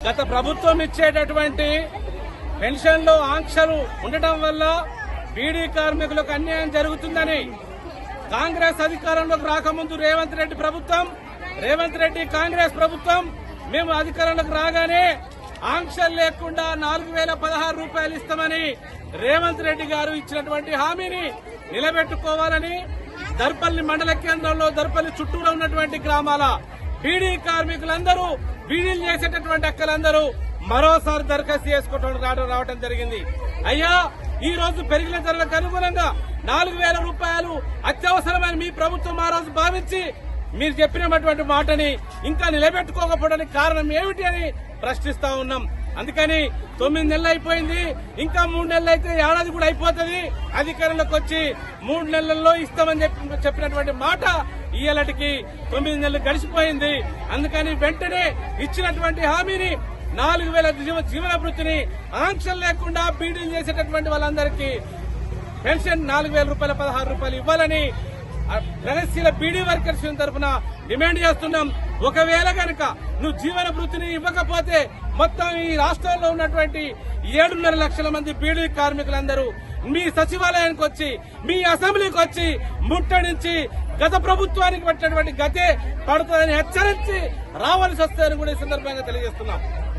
గత ప్రభుత్వం ఇచ్చేటటువంటి పెన్షన్లో ఆంక్షలు ఉండటం వల్ల బీడీ కార్మికులకు అన్యాయం జరుగుతుందని కాంగ్రెస్ అధికారంలోకి రాకముందు రేవంత్ రెడ్డి కాంగ్రెస్ ప్రభుత్వం మేము అధికారంలోకి రాగానే ఆంక్షలు లేకుండా 4016 రూపాయలు ఇస్తామని రేవంత్ రెడ్డి గారు ఇచ్చినటువంటి హామీని నిలబెట్టుకోవాలని దర్పల్లి మండల కేంద్రంలో దర్పల్లి చుట్టూరా ఉన్నటువంటి గ్రామాల బీడీ కార్మికులందరూ బీడీలు చేసేటటువంటి అక్కలందరూ మరోసారి దరఖాస్తు చేసుకోవడం రావడం జరిగింది. అయ్యా, ఈ రోజు పెరిగిన ధరలకు అనుగుణంగా 4000 రూపాయలు అత్యవసరమైన మీ ప్రభుత్వం ఆ రోజు భావించి మీరు చెప్పినటువంటి మాటని ఇంకా నిలబెట్టుకోకపోవడానికి కారణం ఏమిటి అని ప్రశ్నిస్తా ఉన్నాం. అందుకని 9 నెలలు అయిపోయింది, ఇంకా 3 నెలలు అయితే ఏడాది కూడా అయిపోతుంది. అధికారంలోకి వచ్చి 3 నెలల్లో ఇస్తామని చెప్పినటువంటి మాట ఇయ్యాలటికి 9 నెలలు గడిచిపోయింది. అందుకని వెంటనే ఇచ్చినటువంటి హామీని 4000 జీవన వృత్తిని ఆంక్షలు లేకుండా బీడీలు చేసేటటువంటి వాళ్ళందరికీ పెన్షన్ 4000 రూపాయల 16 రూపాయలు ఇవ్వాలని ప్రగతిశీల బీడీ వర్కర్స్ తరఫున డిమాండ్ చేస్తున్నాం. ఒకవేళ కనుక నువ్వు జీవన వృత్తిని ఇవ్వకపోతే మొత్తం ఈ రాష్ట్రంలో ఉన్నటువంటి 7.5 లక్షల మంది బీడీ కార్మికులందరూ మీ సచివాలయానికి వచ్చి మీ అసెంబ్లీకి వచ్చి ముట్టడించి గత ప్రభుత్వానికి పట్టినటువంటి గతే పడుతుందని హెచ్చరించి రావాల్సి వస్తుందని కూడా ఈ సందర్భంగా తెలియజేస్తున్నాం.